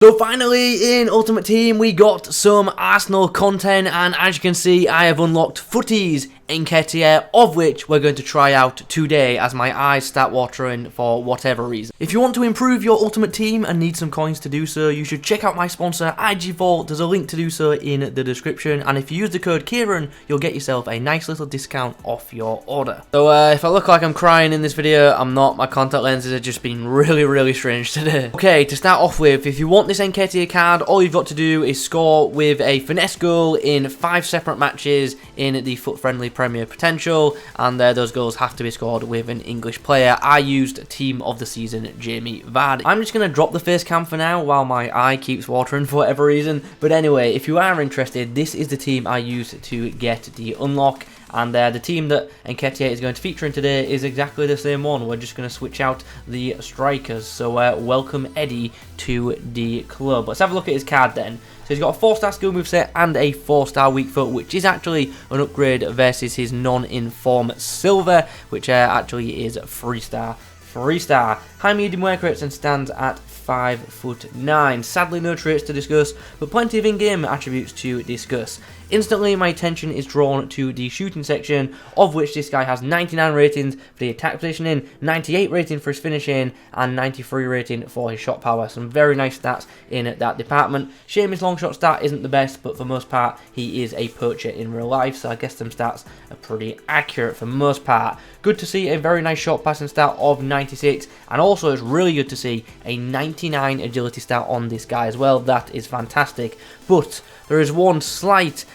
So finally, in Ultimate Team, we got some Arsenal content, and as you can see, I have unlocked Futties Nketiah, of which we're going to try out today as my eyes start watering for whatever reason. If you want to improve your Ultimate Team and need some coins to do so, you should check out my sponsor, IG Vault. There's a link to do so in the description, and if you use the code Kieron, you'll get yourself a nice little discount off your order. So if I look like I'm crying in this video, I'm not. My contact lenses have just been really strange today. Okay, to start off with, if you want this Nketiah card, all you've got to do is score with a finesse goal in 5 separate matches in the foot-friendly Premier Potential, and those goals have to be scored with an English player. I used Team of the Season Jamie Vardy. I'm just going to drop the face cam for now while my eye keeps watering for whatever reason. But anyway, if you are interested, this is the team I used to get the unlock. And the team that Nketiah is going to feature in today is exactly the same one. We're just going to switch out the strikers. So welcome Eddie to the club. Let's have a look at his card then. So he's got a 4-star skill moveset and a 4-star weak foot, which is actually an upgrade versus his non-inform silver, which actually is 3-star. 3-star. High medium work rates and stands at 5'9". Sadly, no traits to discuss, but plenty of in-game attributes to discuss. Instantly, my attention is drawn to the shooting section, of which this guy has 99 ratings for the attack positioning, 98 rating for his finishing, and 93 rating for his shot power. Some very nice stats in that department. Shame his long shot stat isn't the best, but for most part, he is a poacher in real life, so I guess them stats are pretty accurate for most part. Good to see a very nice shot passing stat of 96, and also it's really good to see a 99 agility stat on this guy as well. That is fantastic, but there is one slight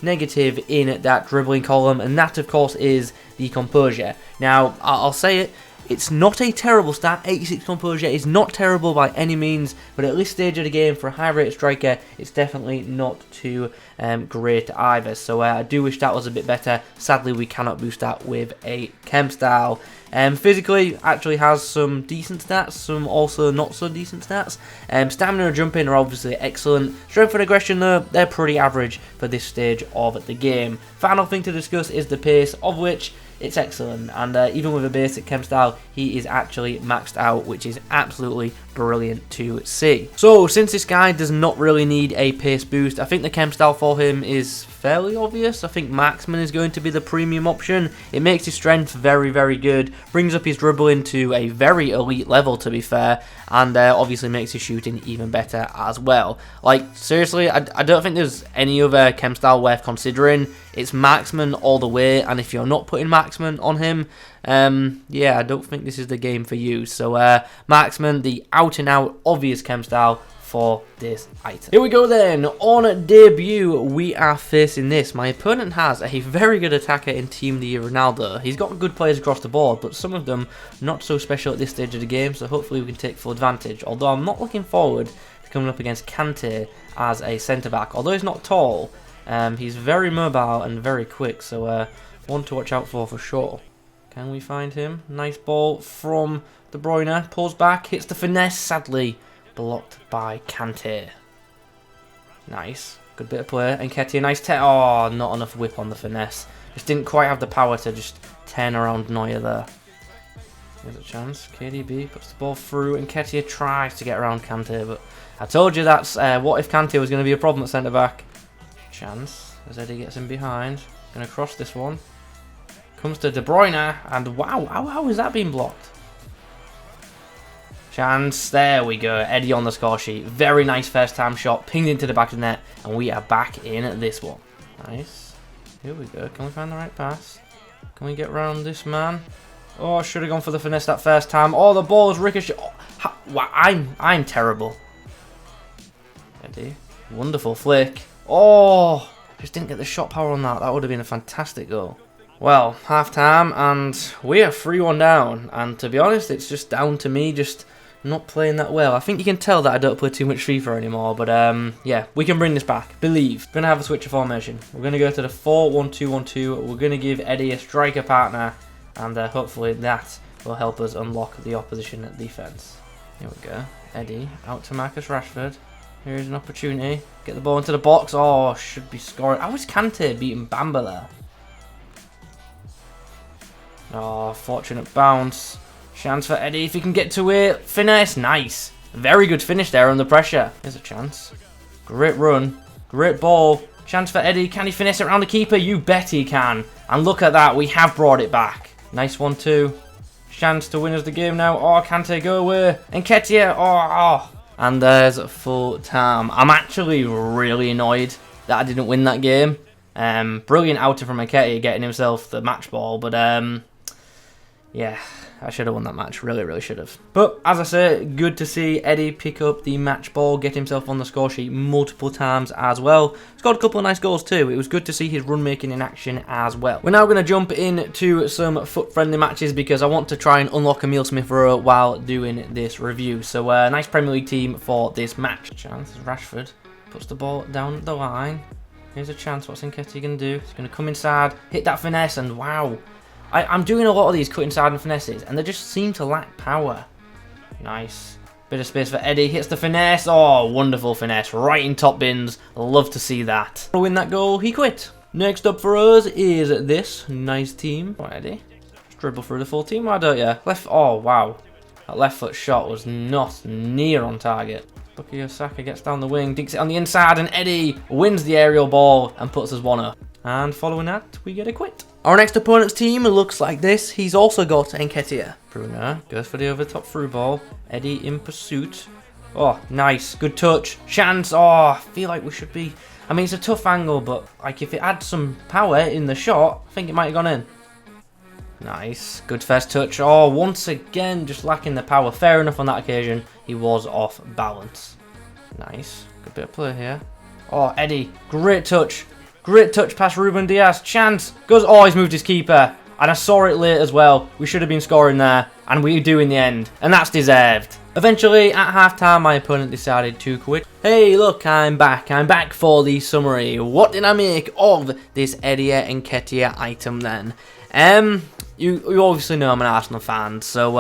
negative in that dribbling column, and that of course is the composure. Now I'll say it, it's not a terrible stat. 86 composure is not terrible by any means, but at this stage of the game for a high rated striker, it's definitely not too great either. So I do wish that was a bit better. Sadly, we cannot boost that with a chem style. Physically, actually has some decent stats, some also not so decent stats. Stamina and jumping are obviously excellent. Strength and aggression though, they're pretty average for this stage of the game. Final thing to discuss is the pace, of which it's excellent, and even with a basic chem style, he is actually maxed out, which is absolutely brilliant to see. So since this guy does not really need a pace boost, I think the chem style for him is fairly obvious. I think marksman is going to be the premium option. It makes his strength very good, brings up his dribbling to a very elite level to be fair, and obviously makes his shooting even better as well. Like seriously, I don't think there's any other chem style worth considering. It's marksman all the way, and if you're not putting marksman on him, yeah, I don't think this is the game for you. So marksman, the out and out obvious chem style for this item. Here we go then. On debut, we are facing this. My opponent has a very good attacker in Team the Ronaldo. He's got good players across the board, but some of them not so special at this stage of the game, so hopefully we can take full advantage. Although I'm not looking forward to coming up against Kante as a centre-back. Although he's not tall, he's very mobile and very quick, so one to watch out for sure. Can we find him? Nice ball from De Bruyne. Pulls back, hits the finesse, sadly blocked by Kante. Nice. Good bit of play. Nketiah, nice oh, not enough whip on the finesse. Just didn't quite have the power to just turn around Neuer there. There's a chance. KDB puts the ball through. Nketiah tries to get around Kante, but I told you that's what if Kante was going to be a problem at centre-back. Chance as Eddie gets in behind. Going to cross this one. Comes to De Bruyne, and wow, how is that being blocked? Chance, there we go. Eddie on the score sheet. Very nice first time shot, pinged into the back of the net, and we are back in this one. Nice. Here we go. Can we find the right pass? Can we get around this man? Oh, should have gone for the finesse that first time. Oh, the ball is ricocheted. Oh, wow, I'm terrible. Eddie, wonderful flick. Oh, just didn't get the shot power on that. That would have been a fantastic goal. Well, half time, and we are 3-1 down. And to be honest, it's just down to me just not playing that well. I think you can tell that I don't play too much FIFA anymore, but yeah, we can bring this back. Believe. We're going to have a switch of formation. We're going to go to the 4-1-2-1-2. We're going to give Eddie a striker partner, and hopefully that will help us unlock the opposition defence. Here we go. Eddie out to Marcus Rashford. Here's an opportunity. Get the ball into the box. Oh, should be scoring. How was Kante beating Bamba there? Oh, fortunate bounce. Chance for Eddie if he can get to it. Finesse. Nice. Very good finish there under pressure. Here's a chance. Great run. Great ball. Chance for Eddie. Can he finesse it around the keeper? You bet he can. And look at that. We have brought it back. Nice 1-2. Chance to win us the game now. Oh, Kante, go away. Nketiah. Oh. And there's full time. I'm actually really annoyed that I didn't win that game. Brilliant outer from Nketiah getting himself the match ball. But, yeah. I should have won that match. Really should have. But, as I say, good to see Eddie pick up the match ball, get himself on the score sheet multiple times as well. Scored a couple of nice goals too. It was good to see his run making in action as well. We're now going to jump into some FUT-friendly matches because I want to try and unlock Emile Smith Rowe while doing this review. So, nice Premier League team for this match. Chance, Rashford puts the ball down the line. Here's a chance. What's Nketiah going to do? He's going to come inside, hit that finesse, and wow. I'm doing a lot of these cut inside and finesses, and they just seem to lack power. Nice. Bit of space for Eddie. Hits the finesse. Oh, wonderful finesse. Right in top bins. Love to see that. To win that goal, he quit. Next up for us is this nice team. Right, Eddie. Just dribble through the full team, why don't you? Oh, wow. That left foot shot was not near on target. Bukayo Saka gets down the wing, dinks it on the inside, and Eddie wins the aerial ball and puts us 1-0. And following that, we get a quit. Our next opponent's team looks like this. He's also got Nketiah. Bruno goes for the over top through ball. Eddie in pursuit. Oh, nice. Good touch. Chance. Oh, I feel like we should be... I mean, it's a tough angle, but like if it had some power in the shot, I think it might have gone in. Nice. Good first touch. Oh, once again, just lacking the power. Fair enough on that occasion. He was off balance. Nice. Good bit of play here. Oh, Eddie. Great touch. Great touch past Ruben Diaz. Chance. Goes. Oh, he's moved his keeper. And I saw it late as well. We should have been scoring there. And we do in the end. And that's deserved. Eventually, at half-time, my opponent decided to quit. Hey, look, I'm back. I'm back for the summary. What did I make of this Eddie Nketiah item then? You obviously know I'm an Arsenal fan. So,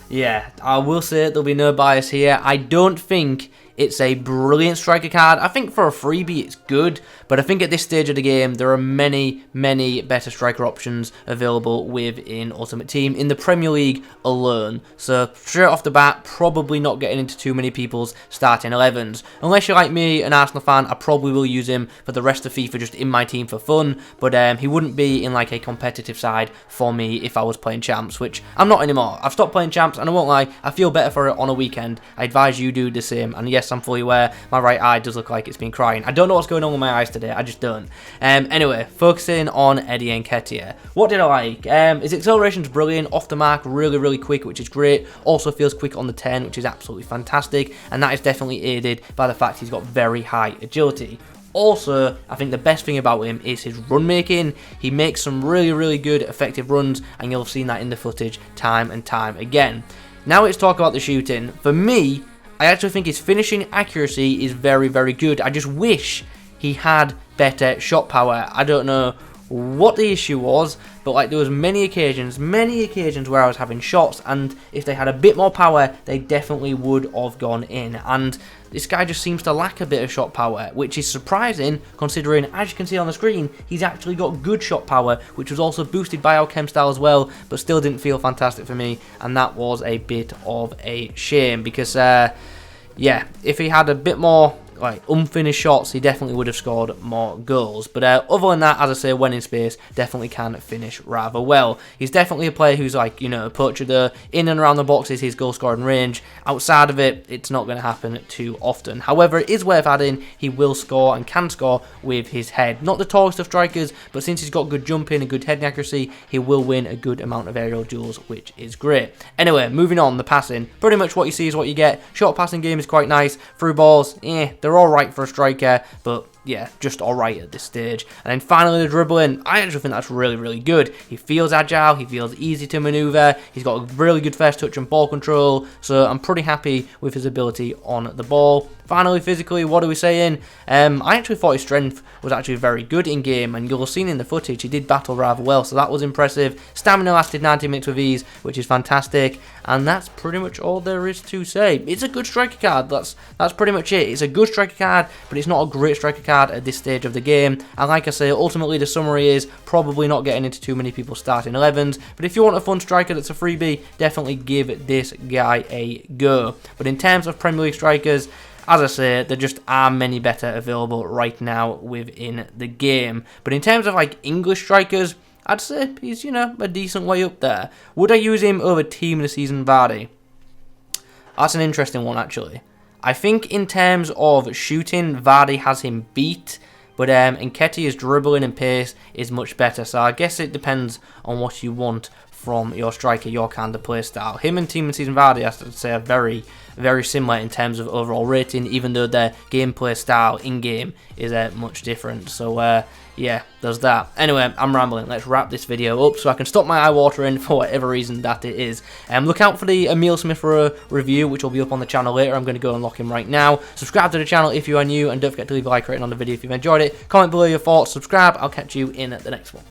yeah, I will say there'll be no bias here. I don't think it's a brilliant striker card. I think for a freebie it's good, but I think at this stage of the game there are many better striker options available within Ultimate Team in the Premier League alone. So straight off the bat, probably not getting into too many people's starting 11s. Unless you're like me, an Arsenal fan, I probably will use him for the rest of FIFA just in my team for fun, but he wouldn't be in like a competitive side for me if I was playing champs, which I'm not anymore. I've stopped playing champs, and I won't lie, I feel better for it on a weekend. I advise you do the same, and yes, I'm fully aware my right eye does look like it's been crying. I don't know what's going on with my eyes today, I just don't. Anyway, focusing on Eddie Nketiah. What did I like? His acceleration's brilliant, off the mark, really quick, which is great. Also feels quick on the 10, which is absolutely fantastic, and that is definitely aided by the fact he's got very high agility. Also, I think the best thing about him is his run making. He makes some really good effective runs, and you'll have seen that in the footage time and time again. Now let's talk about the shooting. For me, I actually think his finishing accuracy is very good. I just wish he had better shot power. I don't know what the issue was, but like there was many occasions where I was having shots, and if they had a bit more power, they definitely would have gone in. And this guy just seems to lack a bit of shot power, which is surprising considering, as you can see on the screen, he's actually got good shot power, which was also boosted by our chem style as well, but still didn't feel fantastic for me, and that was a bit of a shame because, yeah, if he had a bit more like unfinished shots, he definitely would have scored more goals. But other than that, as I say, when in space, definitely can finish rather well. He's definitely a player who's like, you know, a poacher there. In and around the box is his goal scoring range. Outside of it, it's not going to happen too often. However, it is worth adding, he will score and can score with his head. Not the tallest of strikers, but since he's got good jumping and good heading accuracy, he will win a good amount of aerial duels, which is great. Anyway, moving on, the passing. Pretty much what you see is what you get. Short passing game is quite nice. Through balls, they're alright for a striker, but yeah, just alright at this stage. And then finally the dribbling, I actually think that's really good. He feels agile, he feels easy to manoeuvre, he's got a really good first touch and ball control, so I'm pretty happy with his ability on the ball. Finally, physically, what are we saying? I actually thought his strength was actually very good in game, and you'll have seen in the footage he did battle rather well, so that was impressive. Stamina lasted 90 minutes with ease, which is fantastic, and that's pretty much all there is to say. It's a good striker card, that's pretty much it. It's a good striker card, but it's not a great striker card. card at this stage of the game. And like I say, ultimately the summary is probably not getting into too many people starting 11s, but if you want a fun striker that's a freebie, definitely give this guy a go. But in terms of Premier League strikers, as I say, there just are many better available right now within the game. But in terms of like English strikers, I'd say he's, you know, a decent way up there. Would I use him over Team of the Season Vardy? That's an interesting one, actually. I think in terms of shooting, Vardy has him beat, but Nketiah's dribbling and pace is much better. So I guess it depends on what you want from your striker, your kind of play style. Him and Team of the Season Vardy, I have to say, are very, very similar in terms of overall rating, even though their gameplay style in-game is much different. So, yeah, there's that. Anyway, I'm rambling. Let's wrap this video up so I can stop my eye watering for whatever reason that it is. Look out for the Emil Smith Rowe review, which will be up on the channel later. I'm going to go unlock him right now. Subscribe to the channel if you are new, and don't forget to leave a like rating on the video if you've enjoyed it. Comment below your thoughts, subscribe. I'll catch you in the next one.